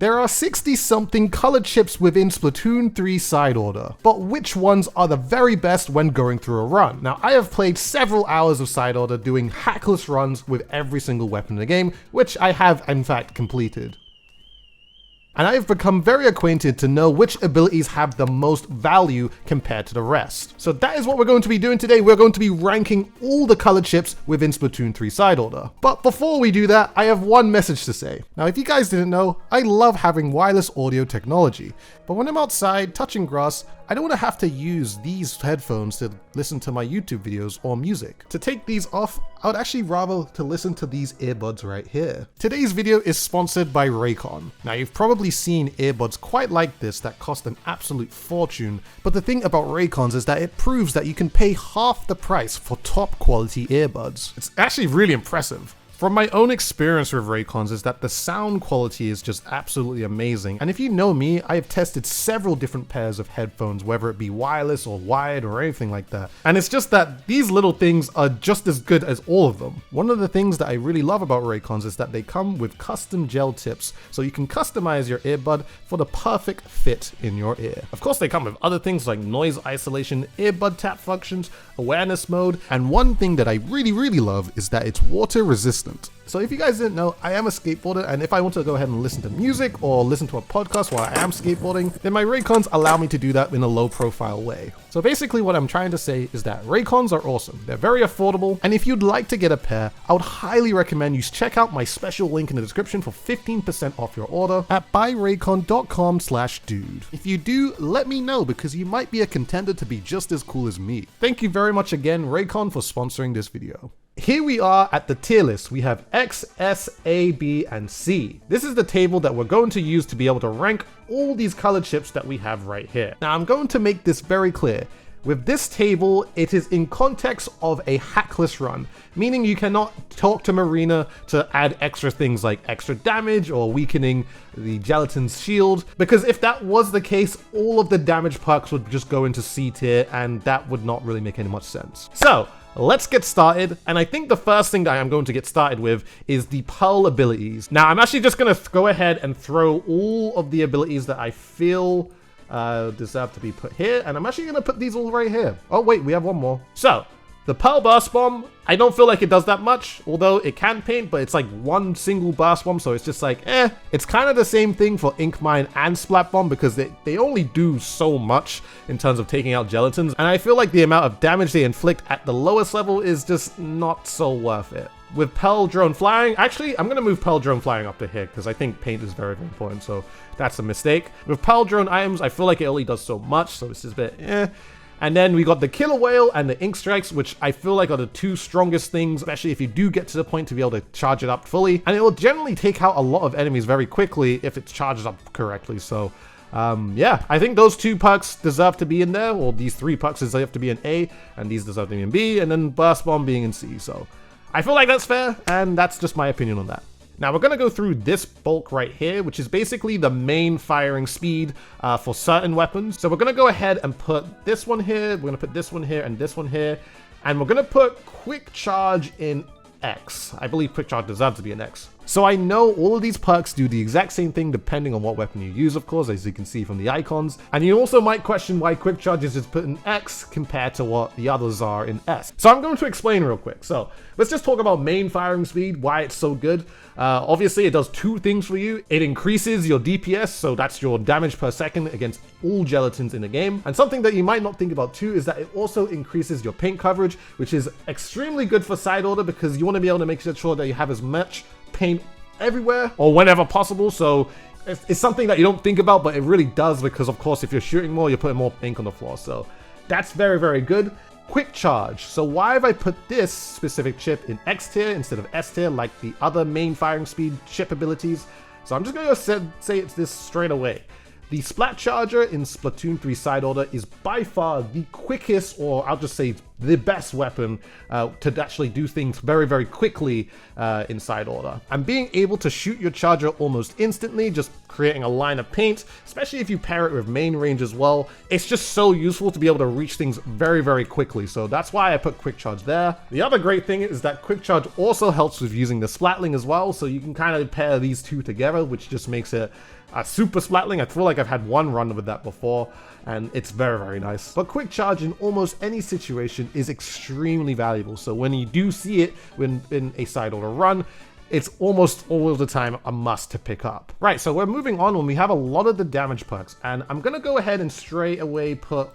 There are 60 something color chips within Splatoon 3 side order, but which ones are the very best when going through a run? Now, I have played several hours of side order doing hackless runs with every single weapon in the game, which I have in fact completed. And I have become very acquainted to know which abilities have the most value compared to the rest. So that is what we're going to be doing today. We're going to be ranking all the color chips within Splatoon 3 side order. But before we do that, I have one message to say. Now, if you guys didn't know, I love having wireless audio technology. But when I'm outside touching grass, I don't want to have to use these headphones to listen to my YouTube videos or music. To take these off, I would actually rather to listen to these earbuds right here. Today's video is sponsored by Raycon. Now, you've probably seen earbuds quite like this that cost an absolute fortune, but the thing about Raycons is that it proves that you can pay half the price for top quality earbuds. It's actually really impressive. From my own experience with Raycons is that the sound quality is just absolutely amazing. And if you know me, I have tested several different pairs of headphones, whether it be wireless or wired or anything like that. And it's just that these little things are just as good as all of them. One of the things that I really love about Raycons is that they come with custom gel tips, so you can customize your earbud for the perfect fit in your ear. Of course, they come with other things like noise isolation, earbud tap functions, awareness mode, and one thing that I really love is that it's water resistant. So if you guys didn't know, I am a skateboarder, and if I want to go ahead and listen to music or listen to a podcast while I am skateboarding, then my Raycons allow me to do that in a low profile way. So basically what I'm trying to say is that Raycons are awesome. They're very affordable, and if you'd like to get a pair, I would highly recommend you check out my special link in the description for 15% off your order at buyraycon.com/dude. If you do, let me know because you might be a contender to be just as cool as me. Thank you very much again, Raycon, for sponsoring this video. Here we are at the tier list. We have X, S, A, B, and C. This is the table that we're going to use to be able to rank all these color chips that we have right here. Now, I'm going to make this very clear. With this table, it is in context of a hackless run, meaning you cannot talk to Marina to add extra things like extra damage or weakening the gelatin's shield, because if that was the case, all of the damage perks would just go into C tier, and that would not really make any much sense. So, let's get started, and I think the first thing that I'm going to get started with is the Pearl abilities. Now, I'm actually just going to go ahead and throw all of the abilities that I feel deserve to be put here, and I'm actually going to put these all right here. Oh wait, we have one more. So, the Pearl Burst Bomb, I don't feel like it does that much, although it can paint, but it's like one single burst bomb, so it's just like, It's kind of the same thing for Ink Mine and Splat Bomb because they only do so much in terms of taking out gelatins, and I feel like the amount of damage they inflict at the lowest level is just not so worth it. With Pearl Drone Flying, actually, I'm going to move Pearl Drone Flying up to here because I think paint is very important, so that's a mistake. With Pearl Drone Items, I feel like it only does so much, so it's just a bit And then we got the Killer Whale and the Ink Strikes, which I feel like are the two strongest things, especially if you do get to the point to be able to charge it up fully. And it will generally take out a lot of enemies very quickly if it's charged up correctly, so yeah, I think those two perks deserve to be in there, or these three perks deserve to be in A, and these deserve to be in B, and then Burst Bomb being in C, so I feel like that's fair, and that's just my opinion on that. Now, we're going to go through this bulk right here, which is basically the main firing speed for certain weapons. So we're going to go ahead and put this one here, we're going to put this one here, and this one here, and we're going to put Quick Charge in X. I believe Quick Charge deserves to be an X. So I know all of these perks do the exact same thing depending on what weapon you use, of course, as you can see from the icons. And you also might question why Quick Charge is just put in X compared to what the others are in S. So I'm going to explain real quick. So let's just talk about main firing speed, why it's so good. Obviously, it does two things for you. It increases your DPS, so that's your damage per second against all gelatins in the game. And something that you might not think about too is that it also increases your paint coverage, which is extremely good for side order because you want to be able to make sure that you have as much paint everywhere or whenever possible. So it's something that you don't think about, but it really does because, of course, if you're shooting more, you're putting more ink on the floor. So that's very good. Quick Charge. So why have I put this specific chip in X tier instead of S tier like the other main firing speed chip abilities? So I'm just going to say it's this straight away. The Splat Charger in Splatoon 3 side order is by far the quickest, or I'll just say the best weapon to actually do things very quickly in side order. And being able to shoot your charger almost instantly, just creating a line of paint, especially if you pair it with main range as well, it's just so useful to be able to reach things very quickly. So that's why I put Quick Charge there. The other great thing is that Quick Charge also helps with using the Splatling as well, so you can kind of pair these two together, which just makes it super splatling. I feel like I've had one run with that before, and it's very, very nice. But quick charge in almost any situation is extremely valuable. So when you do see it in a side order run, it's almost all the time a must to pick up. Right, so we're moving on when we have a lot of the damage perks, and I'm gonna go ahead and straight away put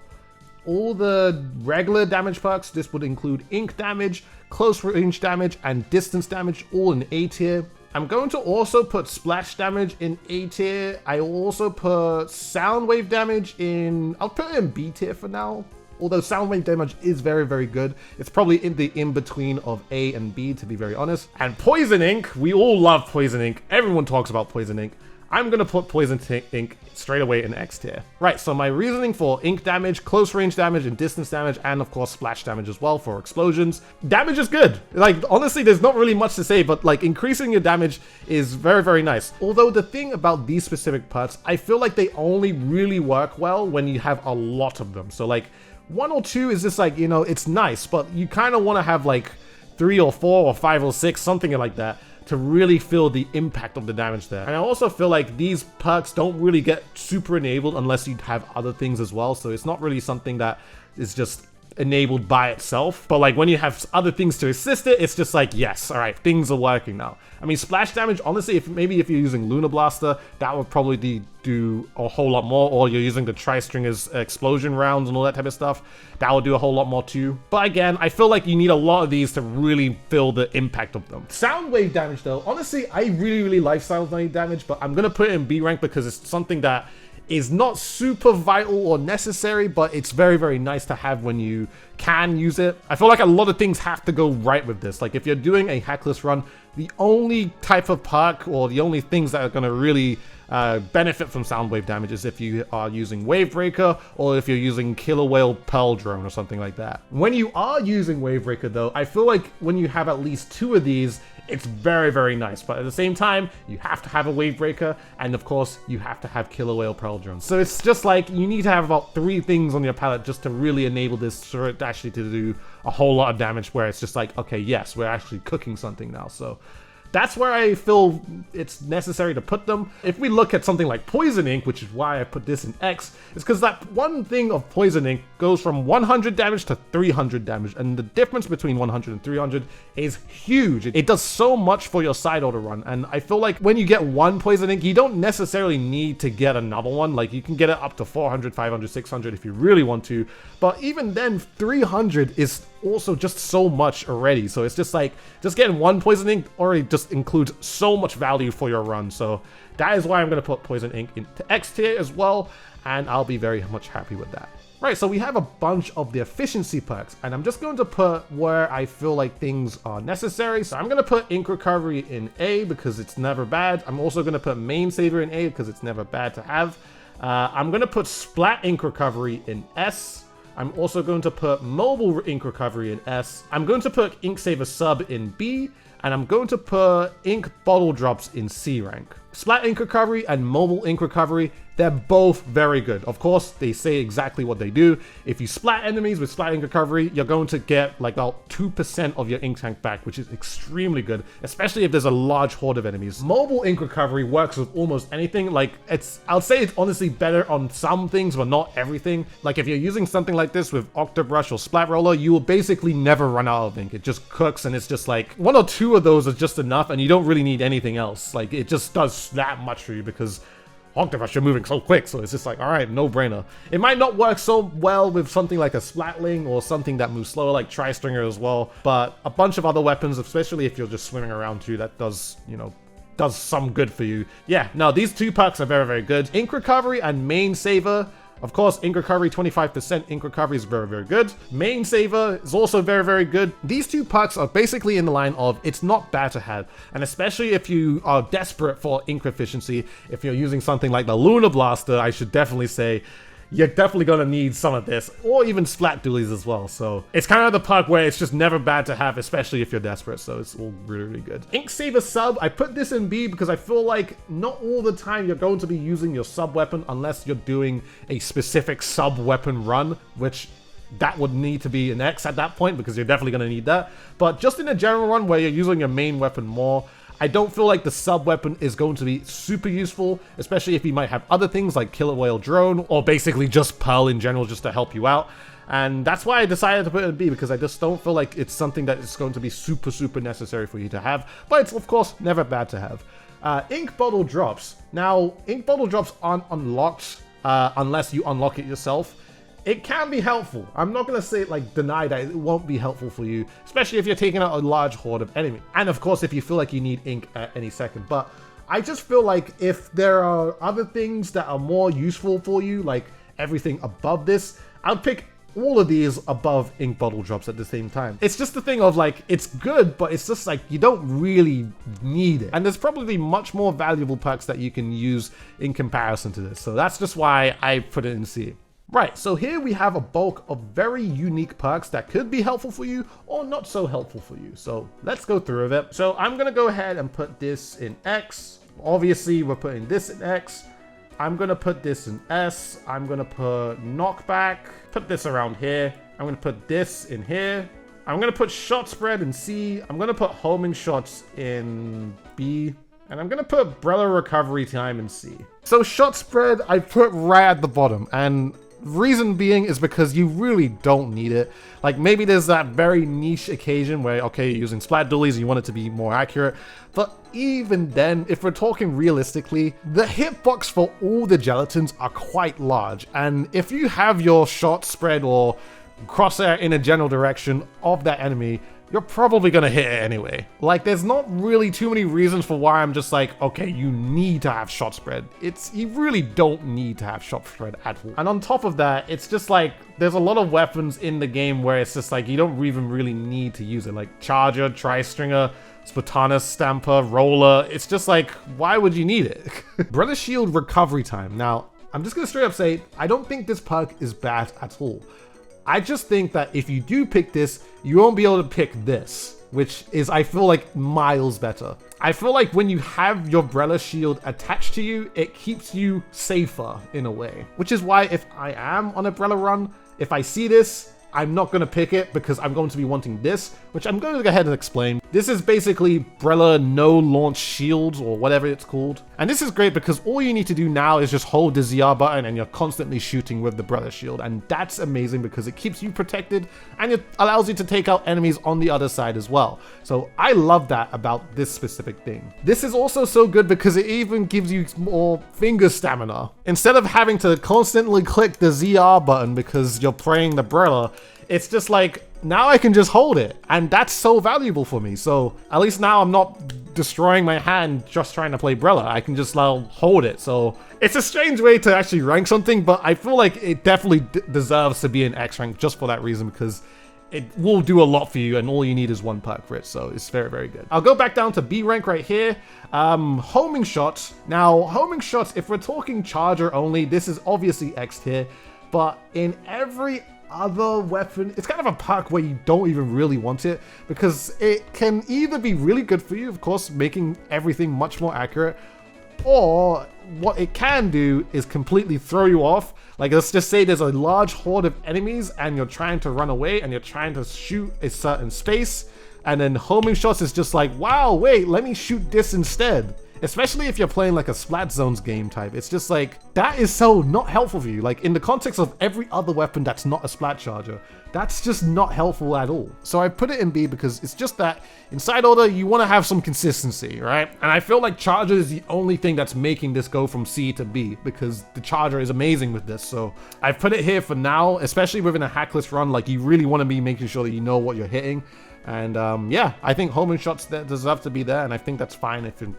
all the regular damage perks. This would include ink damage, close range damage, and distance damage, all in A tier. I'm going to also put splash damage in A tier. I also put sound wave damage in, I'll put it in B tier for now. Although sound wave damage is very, very good. It's probably in the in-between of A and B, to be very honest. And poison ink, we all love poison ink. Everyone talks about poison ink. I'm gonna put poison ink straight away in X tier. Right, so my reasoning for ink damage, close range damage, and distance damage, and of course splash damage as well for explosions. Damage is good. Like, honestly, there's not really much to say, but like increasing your damage is very, very nice. Although the thing about these specific perks, I feel like they only really work well when you have a lot of them. So like, 1 or 2 is just like, you know, it's nice, but you kind of want to have like 3 or 4 or 5 or 6, something like that, to really feel the impact of the damage there. And I also feel like these perks don't really get super enabled unless you have other things as well. So it's not really something that is just enabled by itself. But like when you have other things to assist it, it's just like, yes, all right, things are working now. I mean, splash damage, honestly, if you're using Lunar Blaster, that would probably do a whole lot more, or you're using the Tri-Stringer's explosion rounds and all that type of stuff, that will do a whole lot more too. But again, I feel like you need a lot of these to really feel the impact of them. Sound wave damage though, honestly, I really, really like sound wave damage, but I'm gonna put it in B rank because it's something that is not super vital or necessary, but it's very, very nice to have when you can use it. I feel like a lot of things have to go right with this. Like if you're doing a hackless run, the only type of perk or the only things that are going to really benefit from sound wave damage is if you are using Wave Breaker or if you're using Killer Whale Pearl Drone or something like that. When you are using Wave Breaker though, I feel like when you have at least 2 of these, it's very, very nice. But at the same time, you have to have a Wave Breaker, and of course, you have to have Killer Whale Pearl Drone. So it's just like, you need to have about 3 things on your palette just to really enable this for it actually to do a whole lot of damage, where it's just like, okay, yes, we're actually cooking something now. So that's where I feel it's necessary to put them. If we look at something like Poison Ink, which is why I put this in X, it's because that one thing of Poison Ink goes from 100 damage to 300 damage, and the difference between 100 and 300 is huge. It does so much for your side order run, and I feel like when you get one Poison Ink, you don't necessarily need to get another one. Like, you can get it up to 400, 500, 600 if you really want to, but even then, 300 is also just so much already. So it's just like, just getting one Poison Ink already just includes so much value for your run. So that is why I'm going to put Poison Ink into X tier as well, and I'll be very much happy with that. Right, so we have a bunch of the efficiency perks, and I'm just going to put where I feel like things are necessary. So I'm going to put Ink Recovery in A because it's never bad. I'm also going to put Main Saver in A because it's never bad to have. I'm going to put Splat Ink Recovery in S. I'm also going to put Mobile Ink Recovery in S. I'm going to put Ink Saver Sub in B, and I'm going to put Ink Bottle Drops in C rank. Splat Ink Recovery and Mobile Ink Recovery, they're both very good. Of course, they say exactly what they do. If you splat enemies with Splat Ink Recovery, you're going to get like about 2% of your ink tank back, which is extremely good, especially if there's a large horde of enemies. Mobile Ink Recovery works with almost anything. Like, I'll say it's honestly better on some things, but not everything. Like, if you're using something like this with Octobrush or Splat Roller, you will basically never run out of ink. It just cooks, and it's just like 1 or 2 of those are just enough, and you don't really need anything else. Like, it just does that much for you because Octobrush, you're moving so quick, so it's just like, all right, no brainer. It might not work so well with something like a Splatling or something that moves slower like Tri-Stringer as well, but a bunch of other weapons, especially if you're just swimming around too, that does, you know, does some good for you. Yeah, no, these 2 perks are very, very good. Ink Recovery and Main Saver. Of course, Ink Recovery, 25% Ink Recovery is very, very good. Main Saver is also very, very good. These 2 perks are basically in the line of, it's not bad to have. And especially if you are desperate for ink efficiency, if you're using something like the Lunar Blaster, I should definitely say, you're definitely going to need some of this, or even Splat Dualies as well. So it's kind of the perk where it's just never bad to have, especially if you're desperate. So it's all really, really good. Ink Saver Sub, I put this in B because I feel like not all the time you're going to be using your sub weapon unless you're doing a specific sub weapon run, which that would need to be an X at that point because you're definitely going to need that. But just in a general run where you're using your main weapon more, I don't feel like the sub weapon is going to be super useful, especially if you might have other things like Killer Whale Drone or basically just Pearl in general just to help you out. And that's why I decided to put it in B, because I just don't feel like it's something that is going to be super necessary for you to have. But it's, of course, never bad to have. Ink Bottle Drops. Now, Ink Bottle Drops aren't unlocked unless you unlock it yourself. It can be helpful. I'm not going to say, like, deny that it won't be helpful for you, especially if you're taking out a large horde of enemy. And, of course, if you feel like you need ink at any second. But I just feel like if there are other things that are more useful for you, like everything above this, I'll pick all of these above Ink Bottle Drops at the same time. It's just the thing of like, it's good, but it's just like, you don't really need it. And there's probably much more valuable perks that you can use in comparison to this. So that's just why I put it in C. Right, so here we have a bulk of very unique perks that could be helpful for you or not so helpful for you. So let's go through it. So I'm gonna go ahead and put this in X. Obviously, we're putting this in X. I'm gonna put this in S. I'm gonna put knockback, put this around here. I'm gonna put this in here. I'm gonna put shot spread in C. I'm gonna put homing shots in B. And I'm gonna put Brella recovery time in C. So shot spread, I put right at the bottom. And reason being is because you really don't need it. Like maybe there's that very niche occasion where, okay, you're using splat dualies and you want it to be more accurate. But even then, if we're talking realistically, the hitbox for all the gelatins are quite large. And if you have your shot spread or crosshair in a general direction of that enemy, you're probably gonna hit it anyway. Like, there's not really too many reasons for why I'm just like, okay, you need to have shot spread. You really don't need to have shot spread at all. And on top of that, it's just like, there's a lot of weapons in the game where it's just like, you don't even really need to use it. Like Charger, Tri-Stringer, Splatoon, Stamper, Roller. It's just like, why would you need it? Brother Shield recovery time. Now, I'm just gonna straight up say, I don't think this perk is bad at all. I just think that if you do pick this, you won't be able to pick this, which is, I feel like, miles better. I feel like when you have your Brella shield attached to you, it keeps you safer in a way. Which is why if I am on a Brella run, if I see this, I'm not going to pick it because I'm going to be wanting this, which I'm going to go ahead and explain. This is basically Brella no launch shields or whatever it's called. And this is great because all you need to do now is just hold the ZR button and you're constantly shooting with the Brella shield. And that's amazing because it keeps you protected and it allows you to take out enemies on the other side as well. So I love that about this specific thing. This is also so good because it even gives you more finger stamina. Instead of having to constantly click the ZR button because you're playing the Brella, it's just like, now I can just hold it. And that's so valuable for me. So at least now I'm not destroying my hand just trying to play Brella. I can just now hold it. So it's a strange way to actually rank something, but I feel like it definitely deserves to be an X rank just for that reason, because it will do a lot for you and all you need is one perk for it. So it's very good. I'll go back down to B rank right here. Homing shots. Now, homing shots, if we're talking charger only, this is obviously X tier, but in every other weapon, it's kind of a perk where you don't even really want it, because it can either be really good for you, of course, making everything much more accurate, or what it can do is completely throw you off. Like, let's just say there's a large horde of enemies and you're trying to run away and you're trying to shoot a certain space, and then homing shots is just like, wow, wait, let me shoot this instead. Especially if you're playing like a Splat Zones game type. It's just like, that is so not helpful for you. Like, in the context of every other weapon that's not a Splat Charger, that's just not helpful at all. So I put it in B because it's just that in side order, you want to have some consistency, right? And I feel like Charger is the only thing that's making this go from C to B, because the Charger is amazing with this. So I've put it here for now, especially within a hackless run. Like, you really want to be making sure that you know what you're hitting. And yeah, I think homing shots that deserve to be there, and I think that's fine if you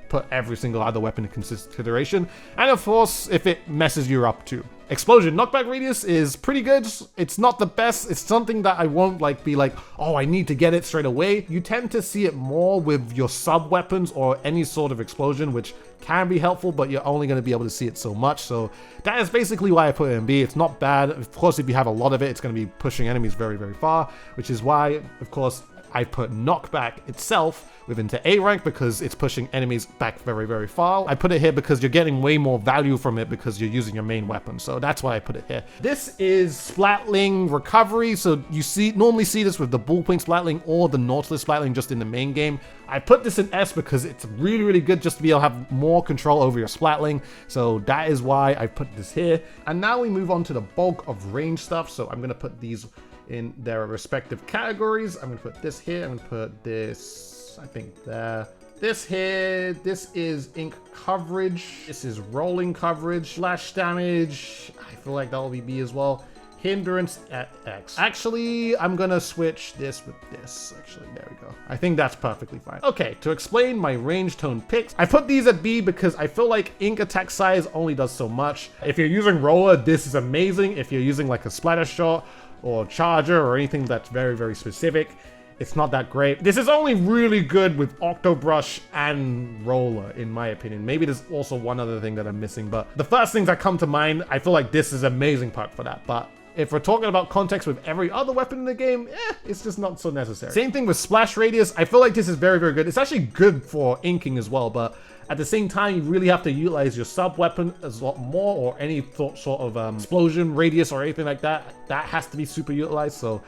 put every single other weapon in consideration. And of course, if it messes you up too. Explosion knockback radius is pretty good. It's not the best. It's something that I won't like be like, oh, I need to get it straight away. You tend to see it more with your sub weapons or any sort of explosion, which can be helpful, but you're only going to be able to see it so much. So that is basically why I put it in B. It's not bad. Of course, if you have a lot of it, it's going to be pushing enemies very far, which is why, of course, I put knockback itself into A rank because it's pushing enemies back very, very far. I put it here because you're getting way more value from it because you're using your main weapon. So that's why I put it here. This is Splatling recovery. So you normally see this with the ballpoint Splatling or the Nautilus Splatling just in the main game. I put this in S because it's really, really good just to be able to have more control over your Splatling. So that is why I put this here. And now we move on to the bulk of range stuff. So I'm going to put these in their respective categories. I'm going to put this here. I'm going to put this, I think, there. This here, this is ink coverage. This is rolling coverage. Slash damage, I feel like that will be B as well. Hindrance at X. Actually, I'm gonna switch this with this. Actually, there we go. I think that's perfectly fine. Okay, to explain my range tone picks, I put these at B because I feel like ink attack size only does so much. If you're using roller, this is amazing. If you're using like a splatter shot or charger or anything that's very, very specific, it's not that great. This is only really good with Octobrush and Roller, in my opinion. Maybe there's also one other thing that I'm missing, but the first things that come to mind, I feel like this is amazing part for that. But if we're talking about context with every other weapon in the game, it's just not so necessary. Same thing with Splash Radius. I feel like this is very, very good. It's actually good for inking as well, but at the same time, you really have to utilize your sub-weapon a lot more, or any sort of explosion radius or anything like that. That has to be super utilized, so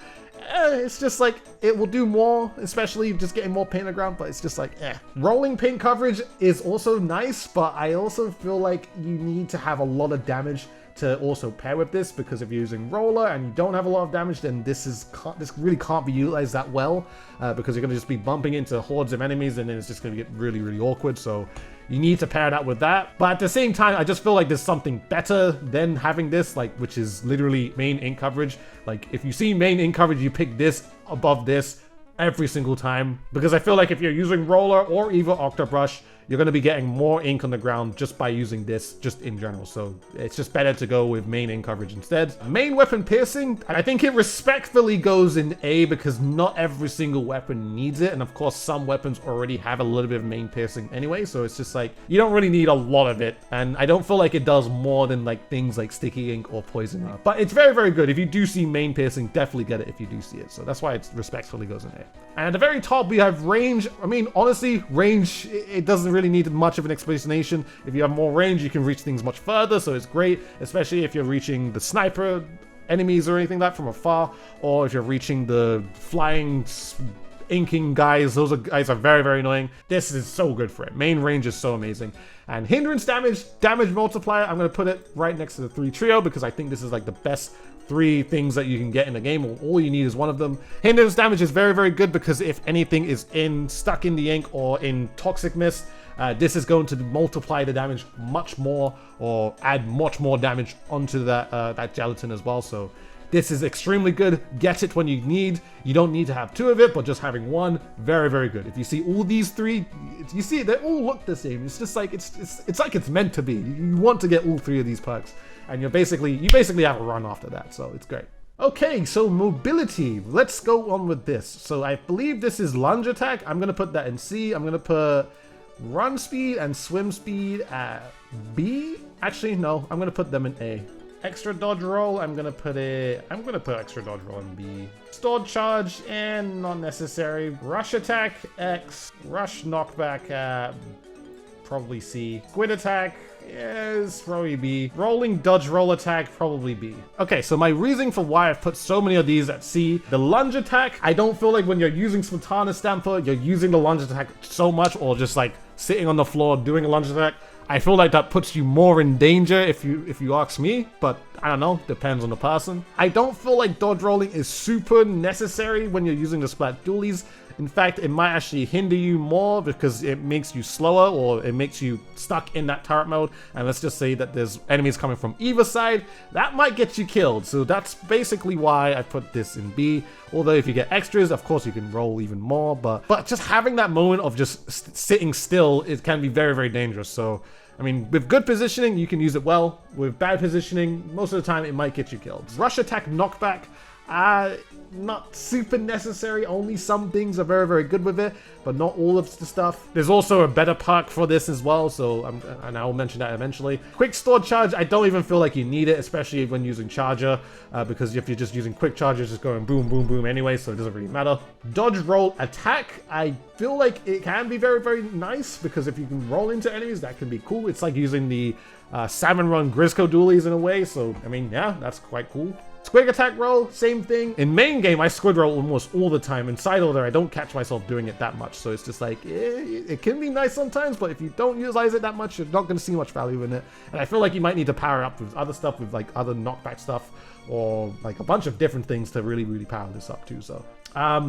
it's just like, it will do more, especially just getting more paint on the ground, but it's just like, Rolling paint coverage is also nice, but I also feel like you need to have a lot of damage to also pair with this, because if you're using roller and you don't have a lot of damage, then this really can't be utilized that well, because you're going to just be bumping into hordes of enemies, and then it's just going to get really, really awkward. So you need to pair that with that. But at the same time, I just feel like there's something better than having this, like, which is literally main ink coverage. Like, if you see main ink coverage, you pick this above this every single time, because I feel like if you're using roller or even Octobrush, you're going to be getting more ink on the ground just by using this, just in general. So it's just better to go with main ink coverage instead. Main weapon piercing, I think it respectfully goes in A, because not every single weapon needs it. And of course, some weapons already have a little bit of main piercing anyway. So it's just like, you don't really need a lot of it. And I don't feel like it does more than like things like sticky ink or poison ink. But it's very, very good. If you do see main piercing, definitely get it if you do see it. So that's why it respectfully goes in A. And at the very top, we have range. I mean, honestly, range, it doesn't really need much of an explanation. If you have more range, you can reach things much further, so it's great, especially if you're reaching the sniper enemies or anything like that from afar, or if you're reaching the flying inking guys. Those guys are very, very annoying. This is so good for it. Main range is so amazing. And hindrance damage multiplier, I'm going to put it right next to the 3 trio, because I think this is like the best 3 things that you can get in the game. All you need is one of them. Hindrance damage is very, very good, because if anything is stuck in the ink or in toxic mist, this is going to multiply the damage much more, or add much more damage onto that gelatin as well. So this is extremely good. Get it when you need. You don't need to have 2 of it, but just having 1, very, very good. If you see all these 3, you see they all look the same. It's just like it's like it's meant to be. You want to get all 3 of these perks, and you basically have a run after that. So it's great. Okay, so mobility. Let's go on with this. So I believe this is lunge attack. I'm gonna put that in C. I'm gonna put run speed and swim speed at B. Actually, no, I'm gonna put them in A. Extra dodge roll, I'm gonna put extra dodge roll in B. Stored charge, and not necessary. Rush attack, X. Rush knockback at probably C. Squid attack is probably B. Rolling dodge roll attack, probably B. Okay, so my reasoning for why I've put so many of these at C. The lunge attack, I don't feel like when you're using Splatoon Stamper, you're using the lunge attack so much, or just like sitting on the floor doing a lunge attack. I feel like that puts you more in danger if you ask me, but I don't know, depends on the person. I don't feel like dodge rolling is super necessary when you're using the Splat Dualies. In fact, it might actually hinder you more because it makes you slower, or it makes you stuck in that turret mode. And let's just say that there's enemies coming from either side, that might get you killed. So that's basically why I put this in B. Although if you get extras, of course you can roll even more, but just having that moment of just sitting still, it can be very, very dangerous. So I mean, with good positioning, you can use it well. With bad positioning, most of the time, it might get you killed. Rush attack knockback, Not super necessary. Only some things are very, very good with it, but not all of the stuff. There's also a better perk for this as well, so and I'll mention that eventually. Quick store charge, I don't even feel like you need it, especially when using charger, because if you're just using quick charge, it's just going boom, boom, boom anyway, so it doesn't really matter. Dodge, roll, attack, I feel like it can be very, very nice, because if you can roll into enemies, that can be cool. It's like using the Salmon Run Grisco dualies in a way, so I mean, yeah, that's quite cool. Squig attack roll, same thing. In main game, I squid roll almost all the time. In side order, I don't catch myself doing it that much. So it's just like, it can be nice sometimes, but if you don't utilize it that much, you're not going to see much value in it. And I feel like you might need to power up with other stuff, with like other knockback stuff, or like a bunch of different things to really, really power this up too. So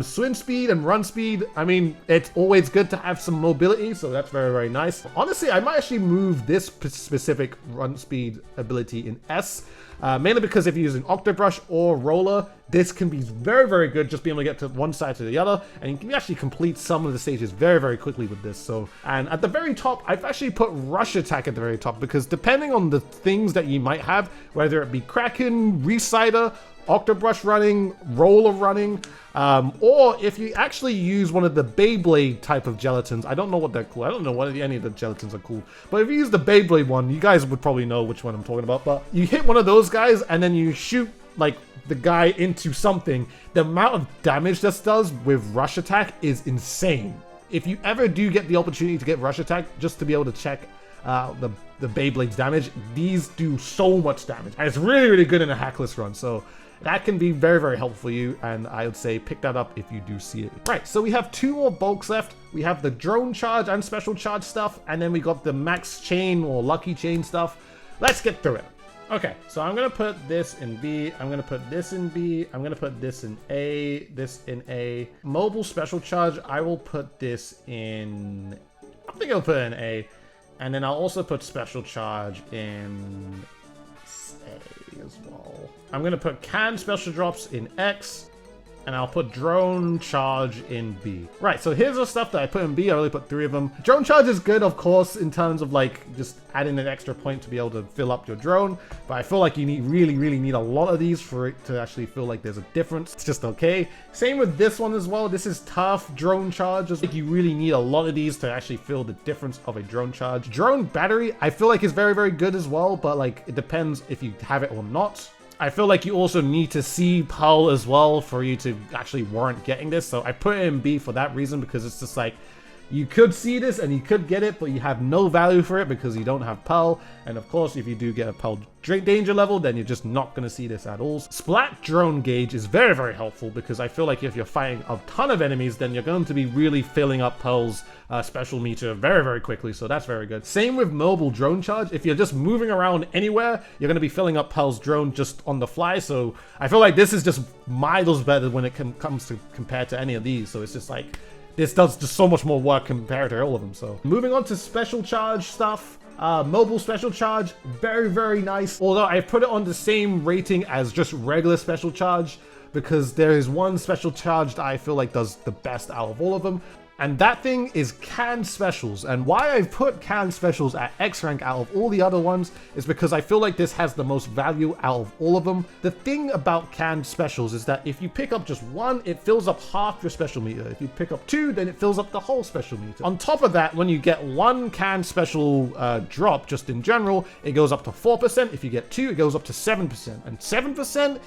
swim speed and run speed, I mean, it's always good to have some mobility, so that's very, very nice. Honestly, I might actually move this specific run speed ability in S, mainly because if you're using Octobrush or Roller, this can be very, very good, just being able to get to one side to the other, and you can actually complete some of the stages very, very quickly with this. So, and at the very top, I've actually put Rush Attack at the very top, because depending on the things that you might have, whether it be Kraken, Resider, Octobrush running, Roller running, or if you actually use one of the Beyblade type of gelatins, I don't know what they're called, I don't know what any of the gelatins are called, but if you use the Beyblade one, you guys would probably know which one I'm talking about, but you hit one of those guys and then you shoot like the guy into something, the amount of damage this does with Rush Attack is insane. If you ever do get the opportunity to get Rush Attack, just to be able to check the Beyblade's damage, these do so much damage, and it's really, really good in a hackless run, so that can be very, very helpful for you, and I would say pick that up if you do see it. Right, so we have 2 more bulks left. We have the drone charge and special charge stuff, and then we got the max chain or lucky chain stuff. Let's get through it. Okay, so I'm gonna put this in B, I'm gonna put this in B, I'm gonna put this in A, this in A. Mobile special charge, I will put this in, I think I'll put it in A, and then I'll also put special charge in A as well. I'm gonna put can special drops in X, and I'll put drone charge in B. Right, so here's the stuff that I put in B. I only put 3 of them. Drone charge is good, of course, in terms of like just adding an extra point to be able to fill up your drone, but I feel like you really need a lot of these for it to actually feel like there's a difference. It's just okay. Same with this one as well. This is tough drone charge. Like you really need a lot of these to actually feel the difference of a drone charge. Drone battery, I feel like is very, very good as well, but like it depends if you have it or not. I feel like you also need to see Pearl as well for you to actually warrant getting this. So I put it in B for that reason, because it's just like, you could see this and you could get it, but you have no value for it because you don't have Pearl. And of course, if you do get a Pearl danger level, then you're just not going to see this at all. Splat drone gauge is very, very helpful, because I feel like if you're fighting a ton of enemies, then you're going to be really filling up Pearl's special meter very, very quickly. So that's very good. Same with mobile drone charge. If you're just moving around anywhere, you're going to be filling up Pearl's drone just on the fly. So I feel like this is just miles better when it comes to compared to any of these. So it's just like, this does just so much more work compared to all of them. So moving on to special charge stuff. Mobile special charge, very, very nice. Although I put it on the same rating as just regular special charge, because there is one special charge that I feel like does the best out of all of them. And that thing is canned specials. And why I've put canned specials at X rank out of all the other ones is because I feel like this has the most value out of all of them. The thing about canned specials is that if you pick up just 1, it fills up half your special meter. If you pick up 2, then it fills up the whole special meter. On top of that, when you get 1 canned special drop, just in general, it goes up to 4%. If you get 2, it goes up to 7%. And 7%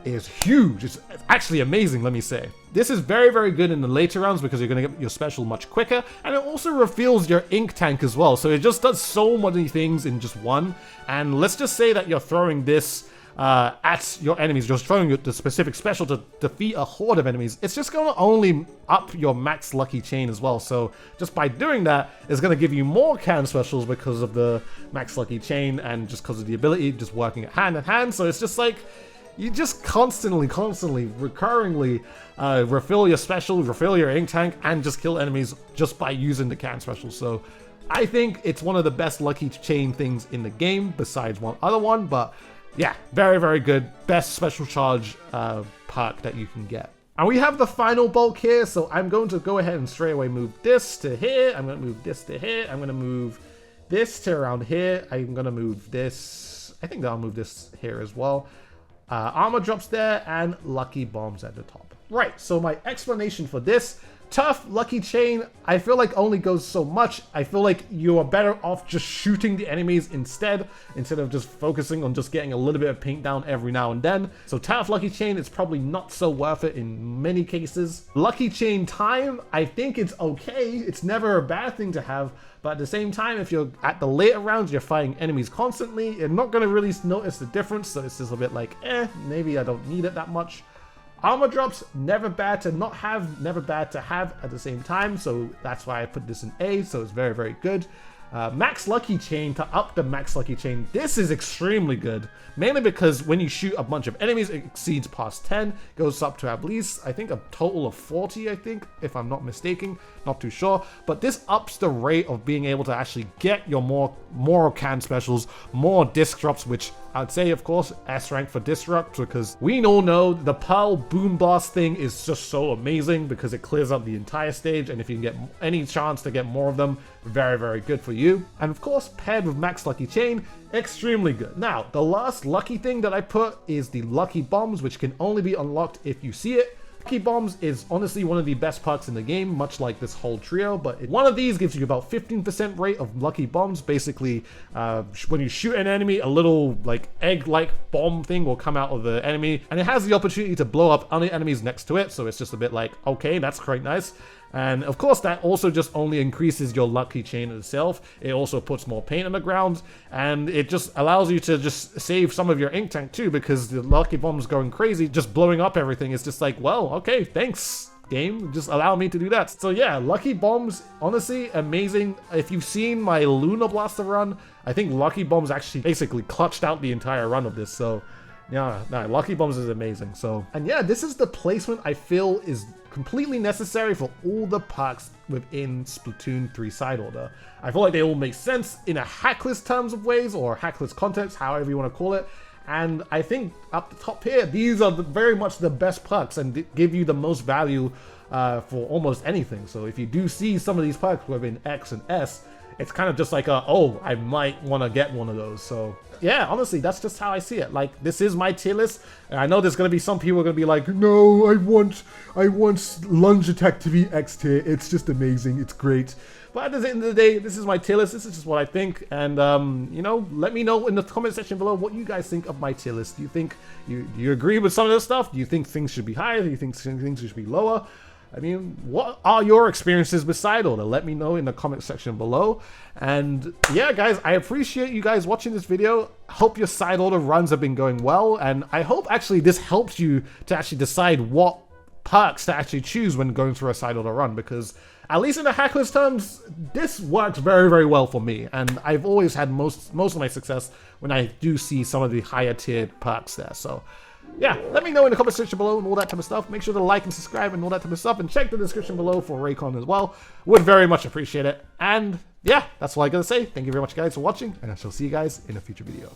is huge. It's actually amazing, let me say. This is very, very good in the later rounds because you're going to get your special much quicker, and it also refills your ink tank as well. So it just does so many things in just one. And let's just say that you're throwing this at your enemies, just throwing the specific special to defeat a horde of enemies. It's just going to only up your max lucky chain as well. So just by doing that, it's going to give you more can specials because of the max lucky chain and just because of the ability just working hand in hand. So it's just like, you just constantly, recurringly refill your special, refill your ink tank, and just kill enemies just by using the can special. So I think it's one of the best lucky chain things in the game, besides one other one. But yeah, very, very good. Best special charge perk that you can get. And we have the final bulk here, so I'm going to go ahead and straight away move this to here. I'm going to move this to here. I'm going to move this to around here. I'm going to move this. I think that I'll move this here as well. armor drops there, and lucky bombs at the top. Right, so my explanation for this: tough lucky chain, I feel like only goes so much. I feel like you are better off just shooting the enemies instead of just focusing on just getting a little bit of paint down every now and then. So tough lucky chain is probably not so worth it in many cases. Lucky chain time, I think it's okay. It's never a bad thing to have, but at the same time, if you're at the later rounds, you're fighting enemies constantly, you're not going to really notice the difference. So it's just a bit like, maybe I don't need it that much. Armor drops, never bad to not have, never bad to have at the same time. So that's why I put this in A. So it's very, very good. Max lucky chain, to up the max lucky chain, this is extremely good, mainly because when you shoot a bunch of enemies, it exceeds past 10, goes up to at least, I think, a total of 40, I think, if I'm not mistaken, not too sure, but this ups the rate of being able to actually get your more can specials, more disc drops, which I'd say, of course, S rank for disc drops, because we all know the Pearl Boom Blast thing is just so amazing because it clears up the entire stage, and if you can get any chance to get more of them, very, very good for you. And of course, paired with Max Lucky Chain, extremely good. Now, the last lucky thing that I put is the Lucky Bombs, which can only be unlocked if you see it. Lucky Bombs is honestly one of the best perks in the game, much like this whole trio, but one of these gives you about 15% rate of Lucky Bombs. Basically, when you shoot an enemy, a little like egg-like bomb thing will come out of the enemy, and it has the opportunity to blow up other enemies next to it, so it's just a bit like, okay, that's quite nice. And of course, that also just only increases your lucky chain itself. It also puts more paint on the ground, and it just allows you to just save some of your ink tank too, because the lucky bomb's going crazy, just blowing up everything. It's just like, well, okay, thanks, game, just allow me to do that. So yeah, lucky bombs, honestly, amazing. If you've seen my Lunar Blaster run, I think lucky bombs actually basically clutched out the entire run of this. So yeah, no, lucky bombs is amazing. So, and yeah, this is the placement I feel is completely necessary for all the perks within Splatoon 3 side order. I feel like they all make sense in a hackless terms of ways, or hackless context, however you want to call it. And I think up the top here, these are very much the best perks and give you the most value for almost anything. So if you do see some of these perks within X and S, it's kind of just like oh, I might want to get one of those. So yeah, honestly, that's just how I see it. Like, this is my tier list, and I know there's gonna be some people are gonna be like, no, I want lunge attack to be X tier. It's just amazing. It's great. But at the end of the day, this is my tier list. This is just what I think, and you know, let me know in the comment section below what you guys think of my tier list. Do you think you agree with some of this stuff? Do you think things should be higher? Do you think things should be lower? I mean, what are your experiences with side order? Let me know in the comment section below. And yeah, guys, I appreciate you guys watching this video. Hope your side order runs have been going well, and I hope actually this helps you to actually decide what perks to actually choose when going through a side order run, because at least in the hackless terms, this works very, very well for me, and I've always had most of my success when I do see some of the higher tiered perks there. So yeah, let me know in the comment section below and all that type of stuff. Make sure to like and subscribe and all that type of stuff, and check the description below for Raycon as well. Would very much appreciate it. And yeah, that's all I gotta say. Thank you very much, guys, for watching, and I shall see you guys in a future video.